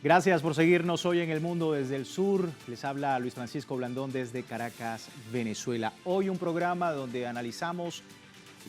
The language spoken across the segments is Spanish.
Gracias por seguirnos hoy en El Mundo desde el Sur. Les habla Luis Francisco Blandón desde Caracas, Venezuela. Hoy un programa donde analizamos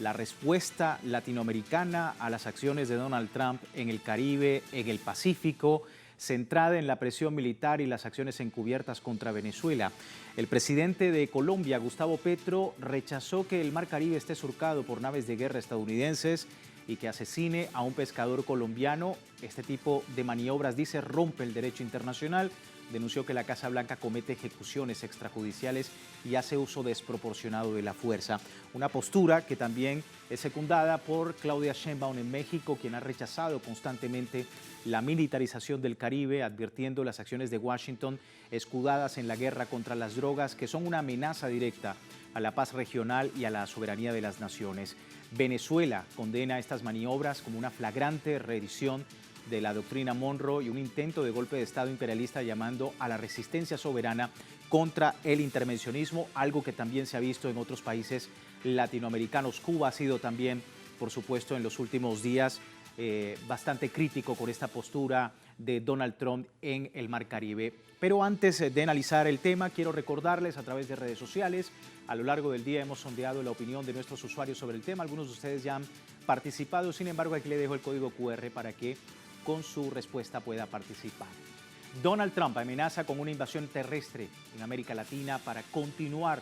la respuesta latinoamericana a las acciones de Donald Trump en el Caribe, en el Pacífico, centrada en la presión militar y las acciones encubiertas contra Venezuela. El presidente de Colombia, Gustavo Petro, rechazó que el Mar Caribe esté surcado por naves de guerra estadounidenses y que asesine a un pescador colombiano. Este tipo de maniobras, dice, rompe el derecho internacional. Denunció que la Casa Blanca comete ejecuciones extrajudiciales y hace uso desproporcionado de la fuerza. Una postura que también es secundada por Claudia Sheinbaum en México, quien ha rechazado constantemente la militarización del Caribe, advirtiendo las acciones de Washington escudadas en la guerra contra las drogas, que son una amenaza directa a la paz regional y a la soberanía de las naciones. Venezuela condena estas maniobras como una flagrante reedición de la doctrina Monroe y un intento de golpe de Estado imperialista, llamando a la resistencia soberana contra el intervencionismo, algo que también se ha visto en otros países latinoamericanos. Cuba ha sido también, por supuesto, en los últimos días bastante crítico con esta postura de Donald Trump en el Mar Caribe. Pero antes de analizar el tema, quiero recordarles a través de redes sociales, a lo largo del día hemos sondeado la opinión de nuestros usuarios sobre el tema. Algunos de ustedes ya han participado, sin embargo, aquí le dejo el código QR para que con su respuesta pueda participar. Donald Trump amenaza con una invasión terrestre en América Latina para continuar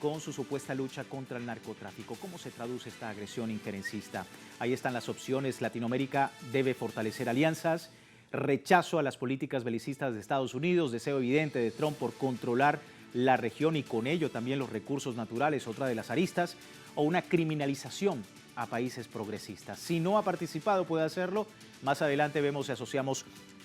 con su supuesta lucha contra el narcotráfico. ¿Cómo se traduce esta agresión injerencista? Ahí están las opciones. Latinoamérica debe fortalecer alianzas, rechazo a las políticas belicistas de Estados Unidos, deseo evidente de Trump por controlar la región y con ello también los recursos naturales, otra de las aristas, o una criminalización a países progresistas. Si no ha participado, puede hacerlo. Más adelante vemos y asociamos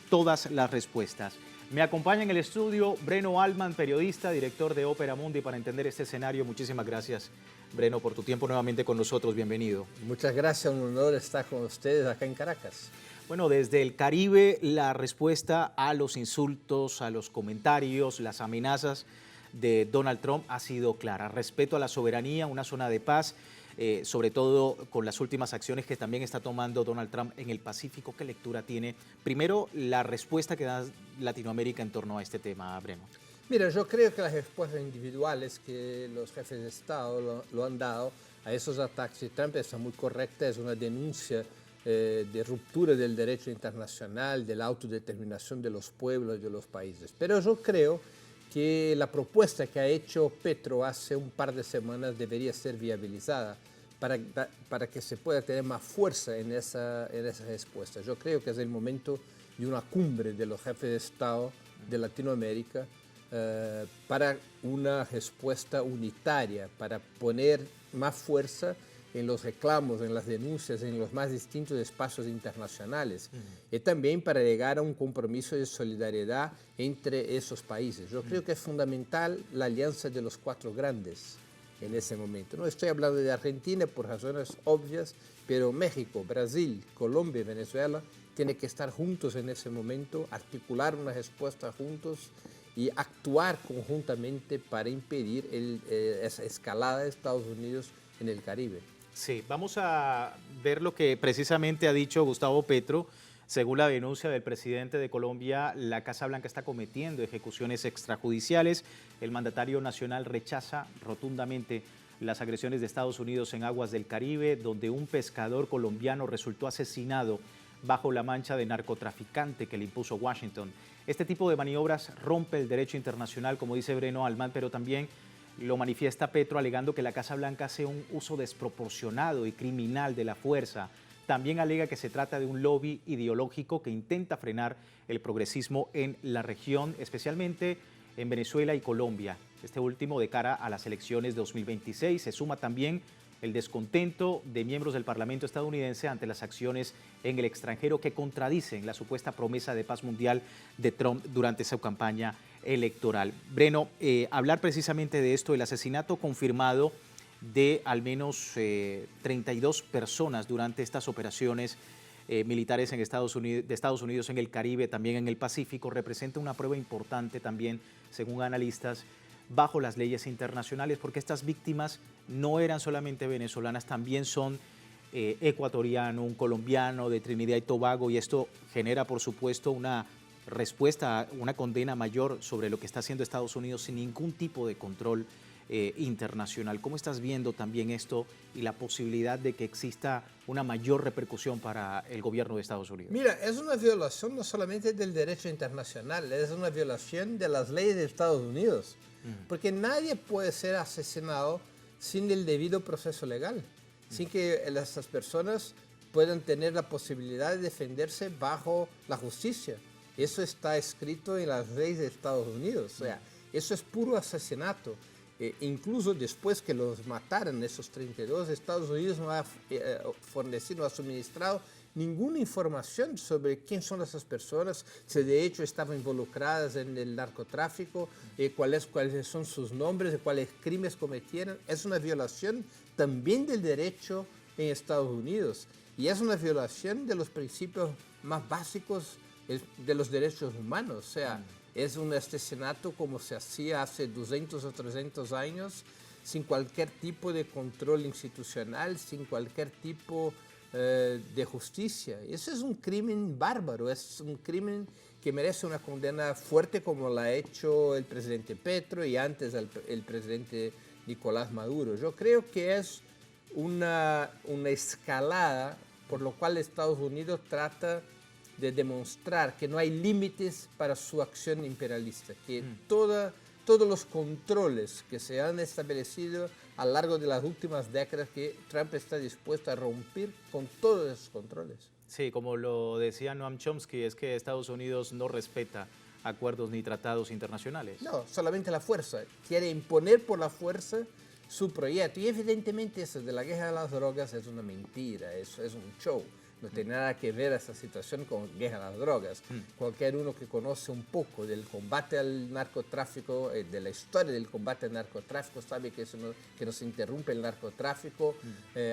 todas las respuestas. Me acompaña en el estudio Breno Altman, periodista, director de Ópera Mundi, para entender este escenario. Muchísimas gracias, Breno, por tu tiempo nuevamente con nosotros. Bienvenido. Muchas gracias, un honor estar con ustedes acá en Caracas. Bueno, desde el Caribe, la respuesta a los insultos, a los comentarios, las amenazas de Donald Trump ha sido clara. Respeto a la soberanía, una zona de paz, sobre todo con las últimas acciones que también está tomando Donald Trump en el Pacífico. ¿Qué lectura tiene? Primero, la respuesta que da Latinoamérica en torno a este tema, Breno. Mira, yo creo que las respuestas individuales que los jefes de Estado lo han dado a esos ataques de Trump son muy correctas. Es una denuncia de ruptura del derecho internacional, de la autodeterminación de los pueblos y de los países. Pero yo creo que la propuesta que ha hecho Petro hace un par de semanas debería ser viabilizada para que se pueda tener más fuerza en esa respuesta. Yo creo que es el momento de una cumbre de los jefes de Estado de Latinoamérica para una respuesta unitaria, para poner más fuerza en los reclamos, en las denuncias, en los más distintos espacios internacionales y también para llegar a un compromiso de solidaridad entre esos países. Yo creo que es fundamental la alianza de los cuatro grandes en ese momento. No estoy hablando de Argentina por razones obvias, pero México, Brasil, Colombia y Venezuela tienen que estar juntos en ese momento, articular una respuesta juntos y actuar conjuntamente para impedir esa escalada de Estados Unidos en el Caribe. Sí, vamos a ver lo que precisamente ha dicho Gustavo Petro. Según la denuncia del presidente de Colombia, la Casa Blanca está cometiendo ejecuciones extrajudiciales. El mandatario nacional rechaza rotundamente las agresiones de Estados Unidos en aguas del Caribe, donde un pescador colombiano resultó asesinado bajo la mancha de narcotraficante que le impuso Washington. Este tipo de maniobras rompe el derecho internacional, como dice Breno Altman, pero también lo manifiesta Petro, alegando que la Casa Blanca hace un uso desproporcionado y criminal de la fuerza. También alega que se trata de un lobby ideológico que intenta frenar el progresismo en la región, especialmente en Venezuela y Colombia. Este último de cara a las elecciones de 2026. Se suma también el descontento de miembros del Parlamento estadounidense ante las acciones en el extranjero que contradicen la supuesta promesa de paz mundial de Trump durante su campaña electoral. Breno, hablar precisamente de esto, el asesinato confirmado de al menos 32 personas durante estas operaciones militares en de Estados Unidos en el Caribe, también en el Pacífico, representa una prueba importante también, según analistas, bajo las leyes internacionales, porque estas víctimas no eran solamente venezolanas, también son ecuatoriano, un colombiano de Trinidad y Tobago, y esto genera, por supuesto, una respuesta, una condena mayor sobre lo que está haciendo Estados Unidos sin ningún tipo de control internacional. ¿Cómo estás viendo también esto y la posibilidad de que exista una mayor repercusión para el gobierno de Estados Unidos? Mira, es una violación no solamente del derecho internacional, es una violación de las leyes de Estados Unidos, porque nadie puede ser asesinado sin el debido proceso legal, sin que esas personas puedan tener la posibilidad de defenderse bajo la justicia. Eso está escrito en las leyes de Estados Unidos, o sea, eso es puro asesinato. Incluso después que los mataron, esos 32, Estados Unidos no ha fornecido, no ha suministrado ninguna información sobre quién son esas personas, si de hecho estaban involucradas en el narcotráfico, cuáles son sus nombres, cuáles crímenes cometieron. Es una violación también del derecho en Estados Unidos y es una violación de los principios más básicos de los derechos humanos. O sea, es un asesinato como se hacía hace 200 o 300 años, sin cualquier tipo de control institucional, sin cualquier tipo de justicia. Eso es un crimen bárbaro, es un crimen que merece una condena fuerte como la ha hecho el presidente Petro y antes el presidente Nicolás Maduro. Yo creo que es una escalada por lo cual Estados Unidos trata de demostrar que no hay límites para su acción imperialista, que todos los controles que se han establecido a lo largo de las últimas décadas, que Trump está dispuesto a romper con todos esos controles. Sí, como lo decía Noam Chomsky, es que Estados Unidos no respeta acuerdos ni tratados internacionales. No, solamente la fuerza. Quiere imponer por la fuerza su proyecto. Y evidentemente eso de la guerra de las drogas es una mentira, eso es un show. No tiene nada que ver esa situación con guerra a las drogas. Cualquier uno que conoce un poco del combate al narcotráfico, de la historia del combate al narcotráfico, sabe que no se interrumpe el narcotráfico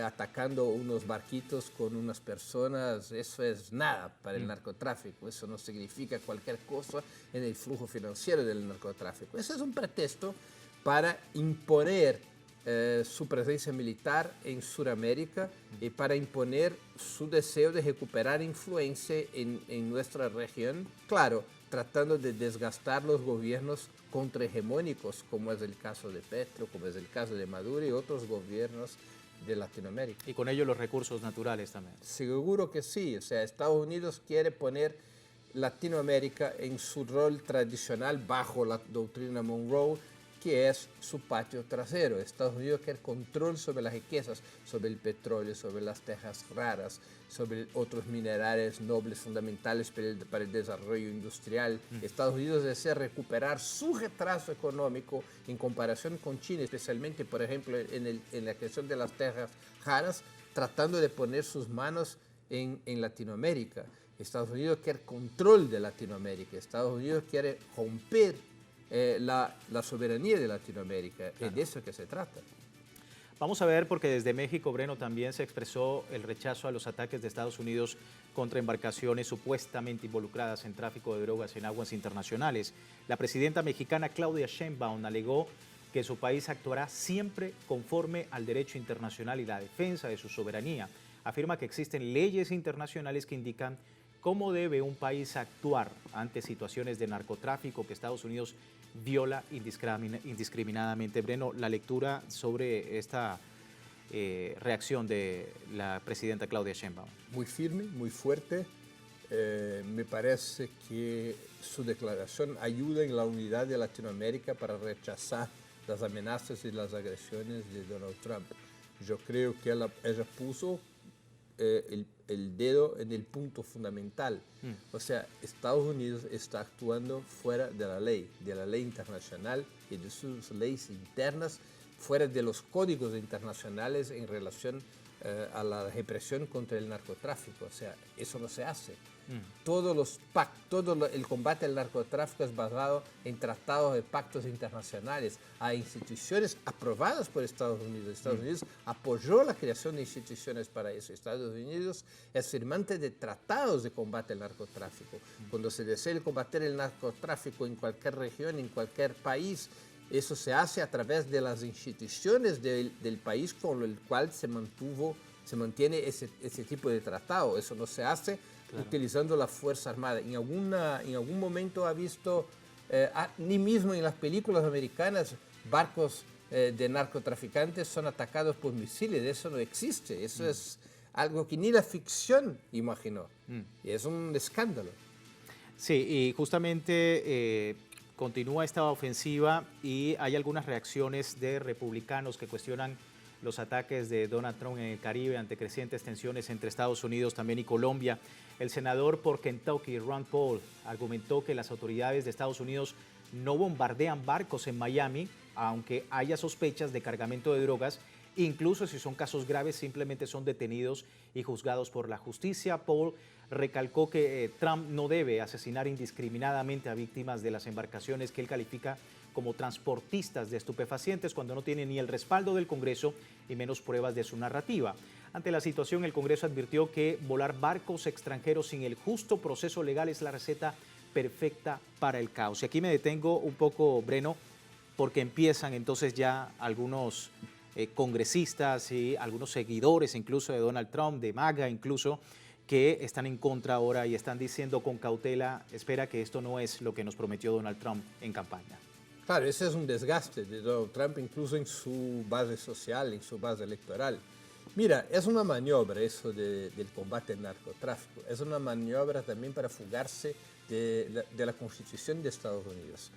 atacando unos barquitos con unas personas. Eso es nada para el narcotráfico. Eso no significa cualquier cosa en el flujo financiero del narcotráfico. Eso es un pretexto para imponer su presencia militar en Sudamérica y para imponer su deseo de recuperar influencia en nuestra región, claro, tratando de desgastar los gobiernos contrahegemónicos, como es el caso de Petro, como es el caso de Maduro y otros gobiernos de Latinoamérica. Y con ello los recursos naturales también. Seguro que sí, o sea, Estados Unidos quiere poner Latinoamérica en su rol tradicional bajo la doctrina Monroe, que es su patio trasero. Estados Unidos quiere control sobre las riquezas, sobre el petróleo, sobre las tierras raras, sobre otros minerales nobles fundamentales para el desarrollo industrial. Estados Unidos desea recuperar su retraso económico en comparación con China, especialmente, por ejemplo, en la cuestión de las tierras raras, tratando de poner sus manos en Latinoamérica. Estados Unidos quiere control de Latinoamérica. Estados Unidos quiere romper la soberanía de Latinoamérica. Claro. Es de eso que se trata. Vamos a ver, porque desde México, Breno, también se expresó el rechazo a los ataques de Estados Unidos contra embarcaciones supuestamente involucradas en tráfico de drogas en aguas internacionales. La presidenta mexicana Claudia Sheinbaum alegó que su país actuará siempre conforme al derecho internacional y la defensa de su soberanía. Afirma que existen leyes internacionales que indican cómo debe un país actuar ante situaciones de narcotráfico que Estados Unidos viola indiscriminadamente. Breno, la lectura sobre esta reacción de la presidenta Claudia Sheinbaum. Muy firme, muy fuerte. Me parece que su declaración ayuda en la unidad de Latinoamérica para rechazar las amenazas y las agresiones de Donald Trump. Yo creo que ella puso el dedo en el punto fundamental. O sea, Estados Unidos está actuando fuera de la ley internacional y de sus leyes internas, fuera de los códigos internacionales en relación a la represión contra el narcotráfico. O sea, eso no se hace. Todo el combate al narcotráfico es basado en tratados de pactos internacionales. Hay instituciones aprobadas por Estados Unidos. Estados Unidos apoyó la creación de instituciones para eso. Estados Unidos es firmante de tratados de combate al narcotráfico. Cuando se desea combatir el narcotráfico en cualquier región, en cualquier país, eso se hace a través de las instituciones del país con el cual se mantiene ese tipo de tratado. Eso no se hace utilizando la Fuerza Armada. En algún momento ha visto, ni mismo en las películas americanas, barcos de narcotraficantes son atacados por misiles. Eso no existe. Eso es algo que ni la ficción imaginó. Y es un escándalo. Sí, y justamente continúa esta ofensiva y hay algunas reacciones de republicanos que cuestionan los ataques de Donald Trump en el Caribe ante crecientes tensiones entre Estados Unidos también y Colombia. El senador por Kentucky, Ron Paul, argumentó que las autoridades de Estados Unidos no bombardean barcos en Miami, aunque haya sospechas de cargamento de drogas. Incluso si son casos graves, simplemente son detenidos y juzgados por la justicia. Paul recalcó que Trump no debe asesinar indiscriminadamente a víctimas de las embarcaciones que él califica como transportistas de estupefacientes cuando no tiene ni el respaldo del Congreso y menos pruebas de su narrativa. Ante la situación, el Congreso advirtió que volar barcos extranjeros sin el justo proceso legal es la receta perfecta para el caos. Y aquí me detengo un poco, Breno, porque empiezan entonces ya algunos congresistas y algunos seguidores incluso de Donald Trump, de MAGA incluso, que están en contra ahora y están diciendo con cautela, espera que esto no es lo que nos prometió Donald Trump en campaña. Claro, ese es un desgaste de Donald Trump incluso en su base social, en su base electoral. Mira, es una maniobra eso del combate al narcotráfico, es una maniobra también para fugarse de la Constitución de Estados Unidos.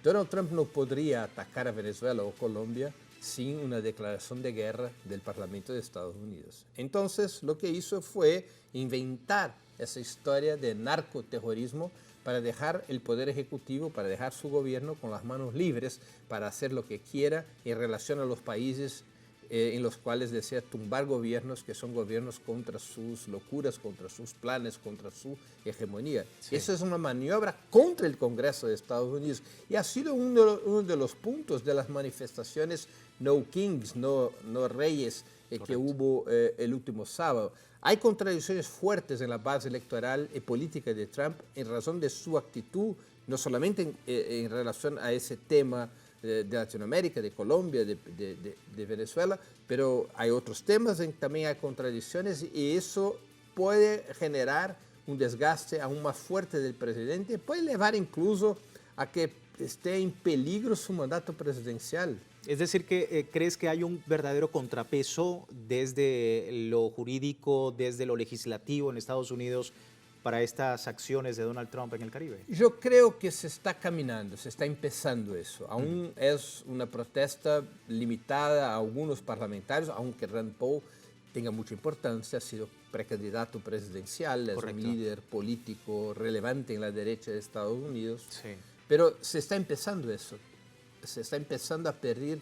Donald Trump no podría atacar a Venezuela o Colombia sin una declaración de guerra del Parlamento de Estados Unidos. Entonces, lo que hizo fue inventar esa historia de narcoterrorismo para dejar el Poder Ejecutivo, para dejar su gobierno con las manos libres para hacer lo que quiera en relación a los países en los cuales desea tumbar gobiernos que son gobiernos contra sus locuras, contra sus planes, contra su hegemonía. Sí. Eso es una maniobra contra el Congreso de Estados Unidos y ha sido uno de los puntos de las manifestaciones No Kings, no Reyes, que hubo el último sábado. Hay contradicciones fuertes en la base electoral y política de Trump en razón de su actitud, no solamente en relación a ese tema de Latinoamérica, de Colombia, de Venezuela, pero hay otros temas en que también hay contradicciones y eso puede generar un desgaste aún más fuerte del presidente, puede llevar incluso a que esté en peligro su mandato presidencial. Es decir, que ¿crees que hay un verdadero contrapeso desde lo jurídico, desde lo legislativo en Estados Unidos para estas acciones de Donald Trump en el Caribe? Yo creo que se está caminando, se está empezando eso. Aún es una protesta limitada a algunos parlamentarios, aunque Rand Paul tenga mucha importancia, ha sido precandidato presidencial, es un líder político relevante en la derecha de Estados Unidos. Sí. Pero se está empezando eso, se está empezando a perder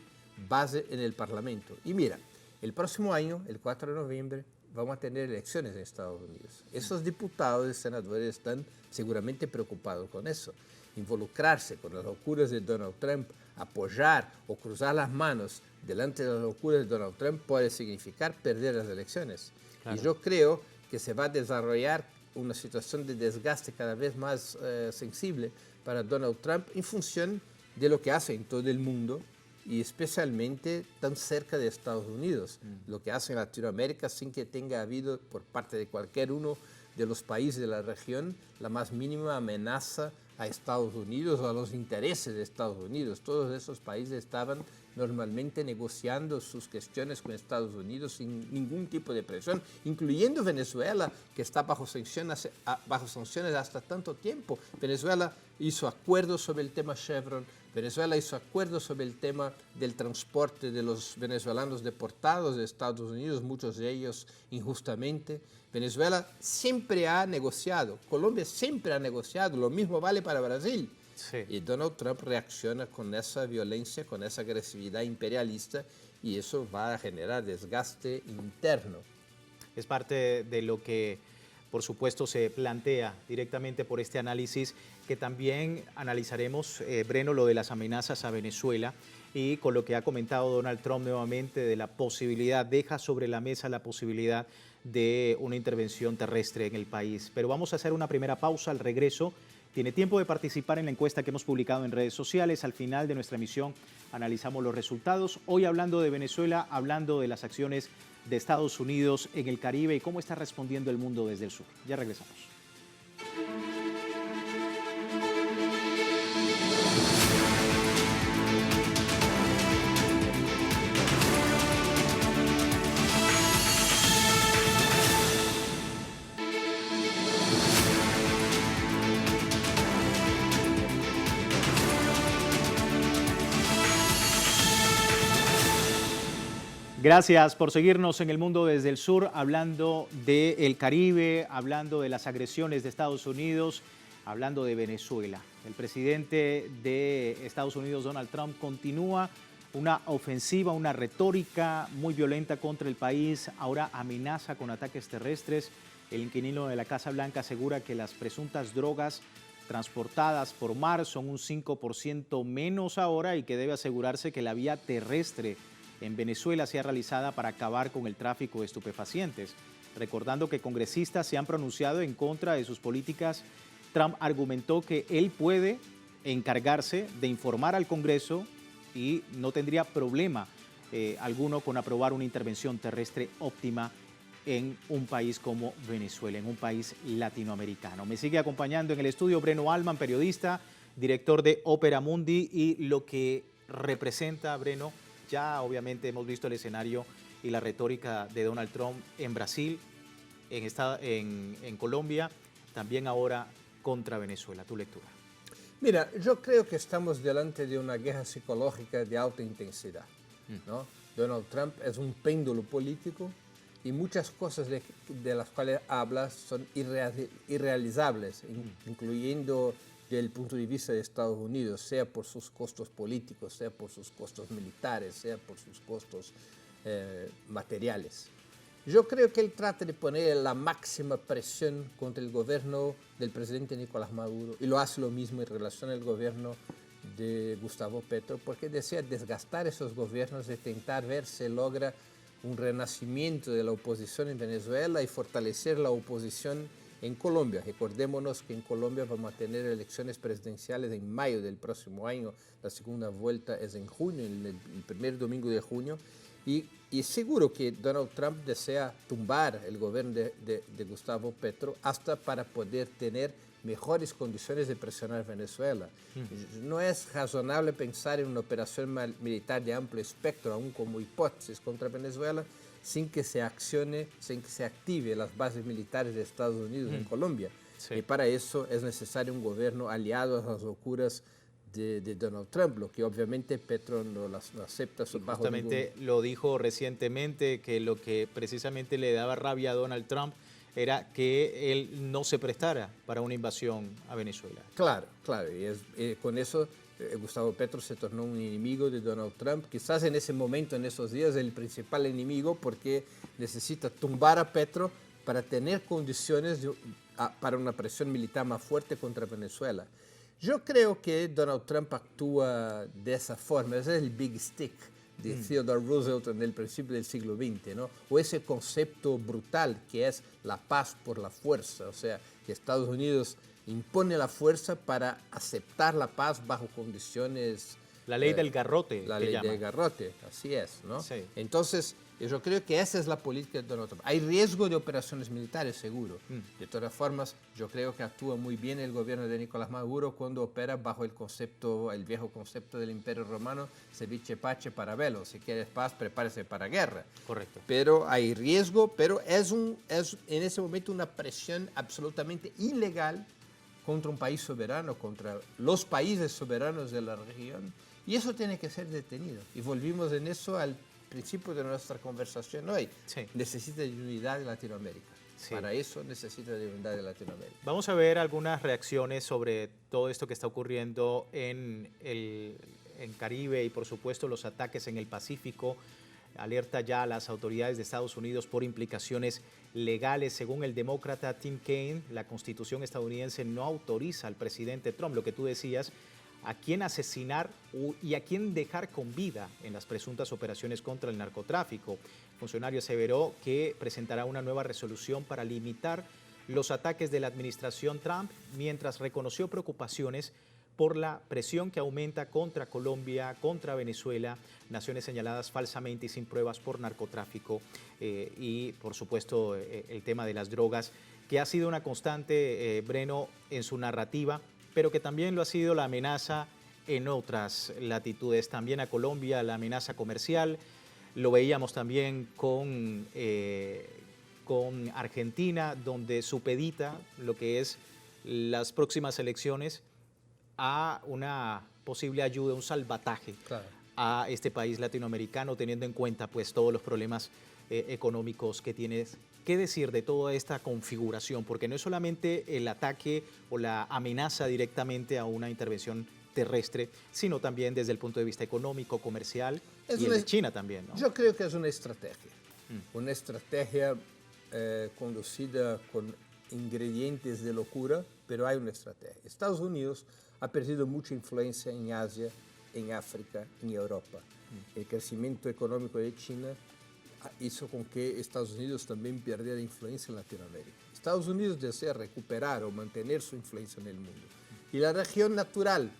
base en el Parlamento. Y mira, el próximo año, el 4 de noviembre, vamos a tener elecciones en Estados Unidos. Esos diputados y senadores están seguramente preocupados con eso. Involucrarse con las locuras de Donald Trump, apoyar o cruzar las manos delante de las locuras de Donald Trump puede significar perder las elecciones. Claro. Y yo creo que se va a desarrollar una situación de desgaste cada vez más sensible para Donald Trump en función de lo que hace en todo el mundo y especialmente tan cerca de Estados Unidos, lo que hace en Latinoamérica sin que tenga habido por parte de cualquier uno de los países de la región la más mínima amenaza a Estados Unidos o a los intereses de Estados Unidos. Todos esos países estaban normalmente negociando sus cuestiones con Estados Unidos sin ningún tipo de presión, incluyendo Venezuela, que está bajo sanciones hasta tanto tiempo. Venezuela hizo acuerdos sobre el tema Chevron, Venezuela hizo acuerdos sobre el tema del transporte de los venezolanos deportados de Estados Unidos, muchos de ellos injustamente. Venezuela siempre ha negociado, Colombia siempre ha negociado, lo mismo vale para Brasil. Sí. Y Donald Trump reacciona con esa violencia, con esa agresividad imperialista y eso va a generar desgaste interno. Es parte de lo que, por supuesto, se plantea directamente por este análisis, que también analizaremos, Breno, lo de las amenazas a Venezuela y con lo que ha comentado Donald Trump nuevamente de la posibilidad, deja sobre la mesa la posibilidad de una intervención terrestre en el país. Pero vamos a hacer una primera pausa. Al regreso, tiene tiempo de participar en la encuesta que hemos publicado en redes sociales. Al final de nuestra emisión analizamos los resultados. Hoy hablando de Venezuela, hablando de las acciones de Estados Unidos en el Caribe y cómo está respondiendo el mundo desde el sur. Ya regresamos. Gracias por seguirnos en El Mundo desde el Sur, hablando del Caribe, hablando de las agresiones de Estados Unidos, hablando de Venezuela. El presidente de Estados Unidos, Donald Trump, continúa una ofensiva, una retórica muy violenta contra el país. Ahora amenaza con ataques terrestres. El inquilino de la Casa Blanca asegura que las presuntas drogas transportadas por mar son un 5% menos ahora y que debe asegurarse que la vía terrestre en Venezuela sea realizada para acabar con el tráfico de estupefacientes. Recordando que congresistas se han pronunciado en contra de sus políticas, Trump argumentó que él puede encargarse de informar al Congreso y no tendría problema alguno con aprobar una intervención terrestre óptima en un país como Venezuela, en un país latinoamericano. Me sigue acompañando en el estudio Breno Alman, periodista, director de Ópera Mundi, y lo que representa, Breno, ya obviamente hemos visto el escenario y la retórica de Donald Trump en Brasil, en Colombia, también ahora contra Venezuela. Tu lectura. Mira, yo creo que estamos delante de una guerra psicológica de alta intensidad, ¿no? Donald Trump es un péndulo político y muchas cosas de las cuales habla son irrealizables, incluyendo desde el punto de vista de Estados Unidos, sea por sus costos políticos, sea por sus costos militares, sea por sus costos materiales. Yo creo que él trata de poner la máxima presión contra el gobierno del presidente Nicolás Maduro y lo hace lo mismo en relación al gobierno de Gustavo Petro, porque desea desgastar esos gobiernos y intentar ver si logra un renacimiento de la oposición en Venezuela y fortalecer la oposición en Colombia. Recordémonos que en Colombia vamos a tener elecciones presidenciales en mayo del próximo año. La segunda vuelta es en junio, el primer domingo de junio. Y seguro que Donald Trump desea tumbar el gobierno de Gustavo Petro hasta para poder tener mejores condiciones de presionar a Venezuela. No es razonable pensar en una operación militar de amplio espectro, aún como hipótesis contra Venezuela, sin que se accione, sin que se active las bases militares de Estados Unidos en Colombia. Sí. Y para eso es necesario un gobierno aliado a las locuras de Donald Trump, lo que obviamente Petro no acepta. Justamente lo dijo recientemente, que lo que precisamente le daba rabia a Donald Trump era que él no se prestara para una invasión a Venezuela. Claro, claro, y con eso Gustavo Petro se tornó un enemigo de Donald Trump, quizás en ese momento, en esos días, el principal enemigo, porque necesita tumbar a Petro para tener condiciones para una presión militar más fuerte contra Venezuela. Yo creo que Donald Trump actúa de esa forma, ese es el big stick de Theodore Roosevelt en el principio del siglo XX, ¿no? O ese concepto brutal que es la paz por la fuerza, o sea, que Estados Unidos impone la fuerza para aceptar la paz bajo condiciones... La ley del garrote. La ley del garrote, así es, ¿no? Sí. Entonces, yo creo que esa es la política de Donald Trump. Hay riesgo de operaciones militares, seguro. De todas formas, yo creo que actúa muy bien el gobierno de Nicolás Maduro cuando opera bajo el viejo concepto del Imperio Romano, ceviche pace para bello. Si quieres paz, prepárese para guerra. Correcto. Pero hay riesgo, pero es en ese momento una presión absolutamente ilegal contra un país soberano, contra los países soberanos de la región, y eso tiene que ser detenido. Y volvimos en eso al principio de nuestra conversación hoy. Sí. Necesita de unidad de Latinoamérica. Sí. Para eso necesita de unidad de Latinoamérica. Vamos a ver algunas reacciones sobre todo esto que está ocurriendo en Caribe y, por supuesto, los ataques en el Pacífico. Alerta ya a las autoridades de Estados Unidos por implicaciones legales. Según el demócrata Tim Kaine, la Constitución estadounidense no autoriza al presidente Trump, lo que tú decías, a quién asesinar y a quién dejar con vida en las presuntas operaciones contra el narcotráfico. El funcionario aseveró que presentará una nueva resolución para limitar los ataques de la administración Trump, mientras reconoció preocupaciones por la presión que aumenta contra Colombia, contra Venezuela, naciones señaladas falsamente y sin pruebas por narcotráfico y, por supuesto, el tema de las drogas, que ha sido una constante, Breno, en su narrativa, pero que también lo ha sido la amenaza en otras latitudes. También a Colombia la amenaza comercial, lo veíamos también con Argentina, donde supedita lo que es las próximas elecciones a una posible ayuda, un salvataje, claro, a este país latinoamericano, teniendo en cuenta pues todos los problemas económicos que tienes? ¿Qué decir de toda esta configuración? Porque no es solamente el ataque o la amenaza directamente a una intervención terrestre, sino también desde el punto de vista económico, comercial y el de China también, ¿no? Yo creo que es una estrategia conducida con ingredientes de locura, pero hay una estrategia. Estados Unidos ha perdido mucha influencia en Asia, en África, en Europa. El crecimiento económico de China hizo con que Estados Unidos también perdiera influencia en Latinoamérica. Estados Unidos desea recuperar o mantener su influencia en el mundo. Y la región natural,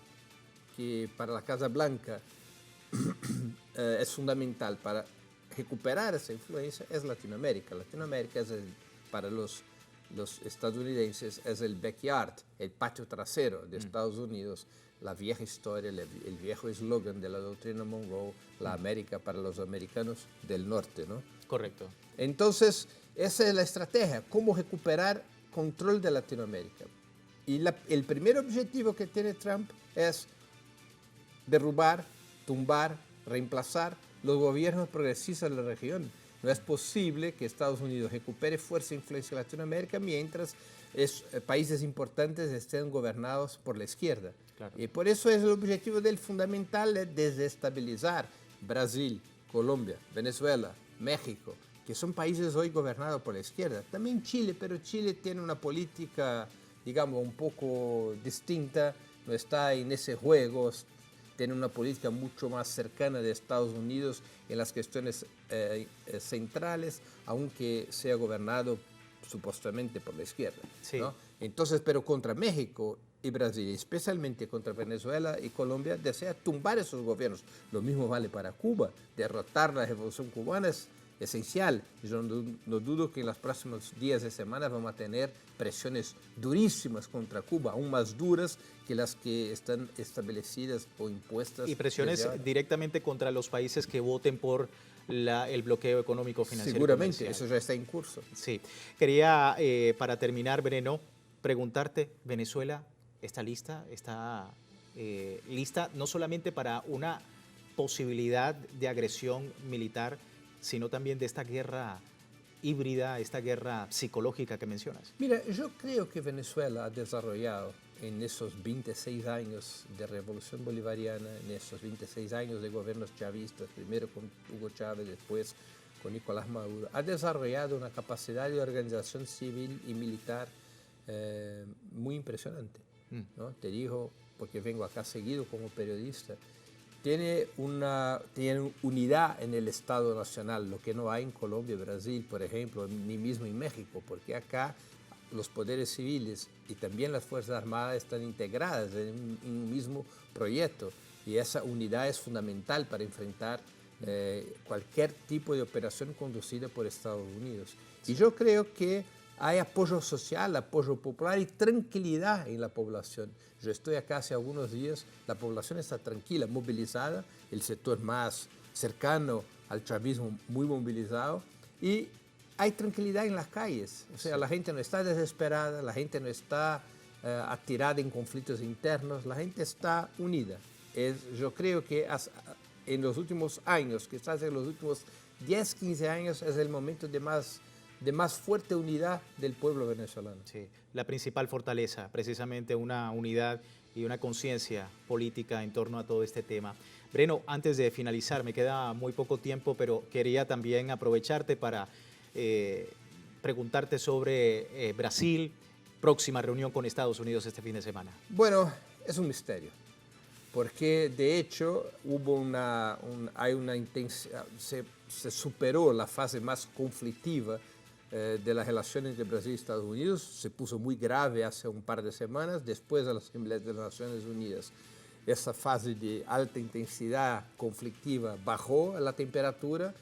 que para la Casa Blanca es fundamental para recuperar esa influencia, es Latinoamérica. Latinoamérica es para los estadounidenses es el backyard, el patio trasero de Estados Unidos, la vieja historia, el viejo eslogan de la doctrina Monroe, la América para los americanos del norte, ¿no? Correcto. Entonces, esa es la estrategia, cómo recuperar control de Latinoamérica. Y el primer objetivo que tiene Trump es derrubar, tumbar, reemplazar los gobiernos progresistas de la región. No es posible que Estados Unidos recupere fuerza e influencia en Latinoamérica mientras países importantes estén gobernados por la izquierda. Claro. Y por eso es el objetivo del fundamental de desestabilizar Brasil, Colombia, Venezuela, México, que son países hoy gobernados por la izquierda. También Chile, pero Chile tiene una política, digamos, un poco distinta, no está en ese juego, tiene una política mucho más cercana de Estados Unidos en las cuestiones centrales, aunque sea gobernado supuestamente por la izquierda. Sí. ¿No? Entonces, pero contra México y Brasil, especialmente contra Venezuela y Colombia, desea tumbar esos gobiernos. Lo mismo vale para Cuba. Derrotar la revolución cubana es esencial. Yo no dudo que en los próximos días y semanas vamos a tener presiones durísimas contra Cuba, aún más duras que las que están establecidas o impuestas. Y presiones directamente contra los países que voten por el bloqueo económico financiero. Seguramente, eso ya está en curso. Sí. Quería, para terminar, Breno, preguntarte, ¿Venezuela está lista? ¿Está lista no solamente para una posibilidad de agresión militar, sino también de esta guerra híbrida, esta guerra psicológica que mencionas? Mira, yo creo que Venezuela ha desarrollado en esos 26 años de revolución bolivariana, en esos 26 años de gobiernos chavistas, primero con Hugo Chávez, después con Nicolás Maduro, ha desarrollado una capacidad de organización civil y militar muy impresionante, ¿no? Te digo, porque vengo acá seguido como periodista, tiene unidad en el Estado Nacional, lo que no hay en Colombia, Brasil, por ejemplo, ni mismo en México, porque acá los poderes civiles y también las Fuerzas Armadas están integradas en un mismo proyecto y esa unidad es fundamental para enfrentar cualquier tipo de operación conducida por Estados Unidos. Y yo creo que hay apoyo social, apoyo popular y tranquilidad en la población. Yo estoy acá hace algunos días, la población está tranquila, movilizada, el sector más cercano al chavismo muy movilizado y hay tranquilidad en las calles. O sea, sí, la gente no está desesperada, la gente no está atirada en conflictos internos, la gente está unida. Yo creo que en los últimos años, quizás en los últimos 10, 15 años, es el momento de más fuerte unidad del pueblo venezolano. Sí, la principal fortaleza, precisamente una unidad y una conciencia política en torno a todo este tema. Breno, antes de finalizar, me queda muy poco tiempo, pero quería también aprovecharte para preguntarte sobre Brasil, próxima reunión con Estados Unidos este fin de semana. Bueno, es un misterio, porque de hecho se superó la fase más conflictiva de las relaciones entre Brasil y Estados Unidos, se puso muy grave hace un par de semanas después de la Asamblea de las Naciones Unidas. Esa fase de alta intensidad conflictiva bajó la temperatura.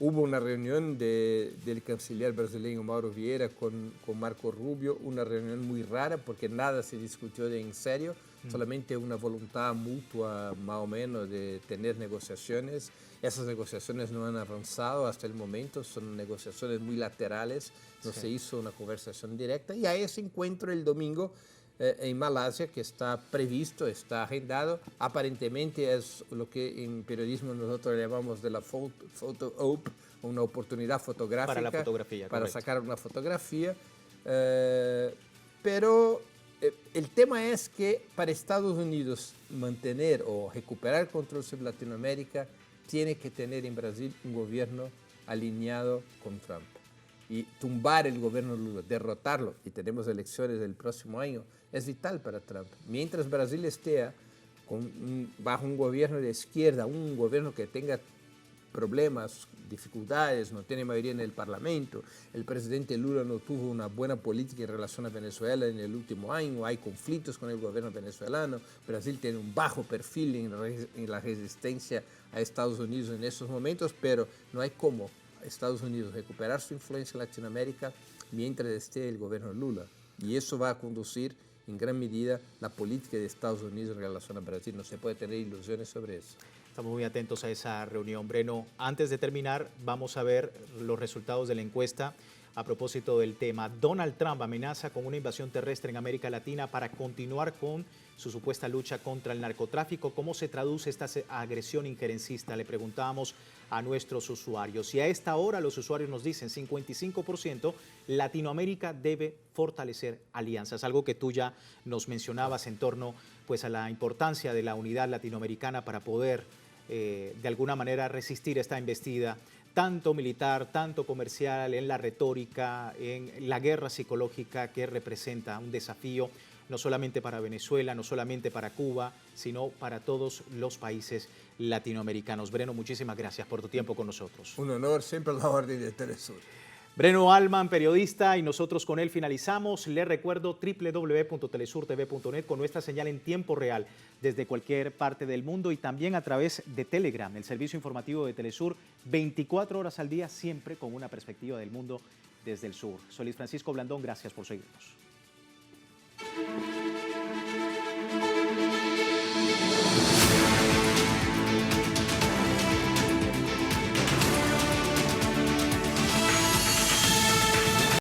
Hubo una reunión del canciller brasileño Mauro Vieira con Marco Rubio, una reunión muy rara porque nada se discutió en serio, solamente una voluntad mutua más o menos de tener negociaciones. Esas negociaciones no han avanzado hasta el momento, son negociaciones muy laterales, no se hizo una conversación directa y a ese encuentro el domingo en Malasia, que está previsto, está agendado. Aparentemente es lo que en periodismo nosotros llamamos de la photo op, una oportunidad fotográfica. Para la fotografía, para correcto. sacar una fotografía. Pero el tema es que para Estados Unidos mantener o recuperar el control sobre Latinoamérica, tiene que tener en Brasil un gobierno alineado con Trump. Y tumbar el gobierno Lula, derrotarlo, y tenemos elecciones el próximo año, es vital para Trump. Mientras Brasil esté bajo un gobierno de izquierda, un gobierno que tenga problemas, dificultades, no tiene mayoría en el Parlamento, el presidente Lula no tuvo una buena política en relación a Venezuela en el último año, hay conflictos con el gobierno venezolano, Brasil tiene un bajo perfil en la resistencia a Estados Unidos en esos momentos, pero no hay cómo Estados Unidos recuperar su influencia en Latinoamérica mientras esté el gobierno Lula. Y eso va a conducir en gran medida la política de Estados Unidos en relación a Brasil. No se puede tener ilusiones sobre eso. Estamos muy atentos a esa reunión. Breno, antes de terminar, vamos a ver los resultados de la encuesta a propósito del tema. Donald Trump amenaza con una invasión terrestre en América Latina para continuar con su supuesta lucha contra el narcotráfico. ¿Cómo se traduce esta agresión injerencista? Le preguntábamos a nuestros usuarios. Y a esta hora los usuarios nos dicen 55%, Latinoamérica debe fortalecer alianzas. Algo que tú ya nos mencionabas en torno pues, a la importancia de la unidad latinoamericana para poder de alguna manera resistir esta embestida tanto militar, tanto comercial, en la retórica, en la guerra psicológica que representa un desafío no solamente para Venezuela, no solamente para Cuba, sino para todos los países latinoamericanos. Breno, muchísimas gracias por tu tiempo con nosotros. Un honor, siempre a la orden de Telesur. Breno Altman, periodista, y nosotros con él finalizamos. Les recuerdo www.telesurtv.net con nuestra señal en tiempo real desde cualquier parte del mundo y también a través de Telegram, el servicio informativo de Telesur, 24 horas al día, siempre con una perspectiva del mundo desde el sur. Soy Luis Francisco Blandón, gracias por seguirnos.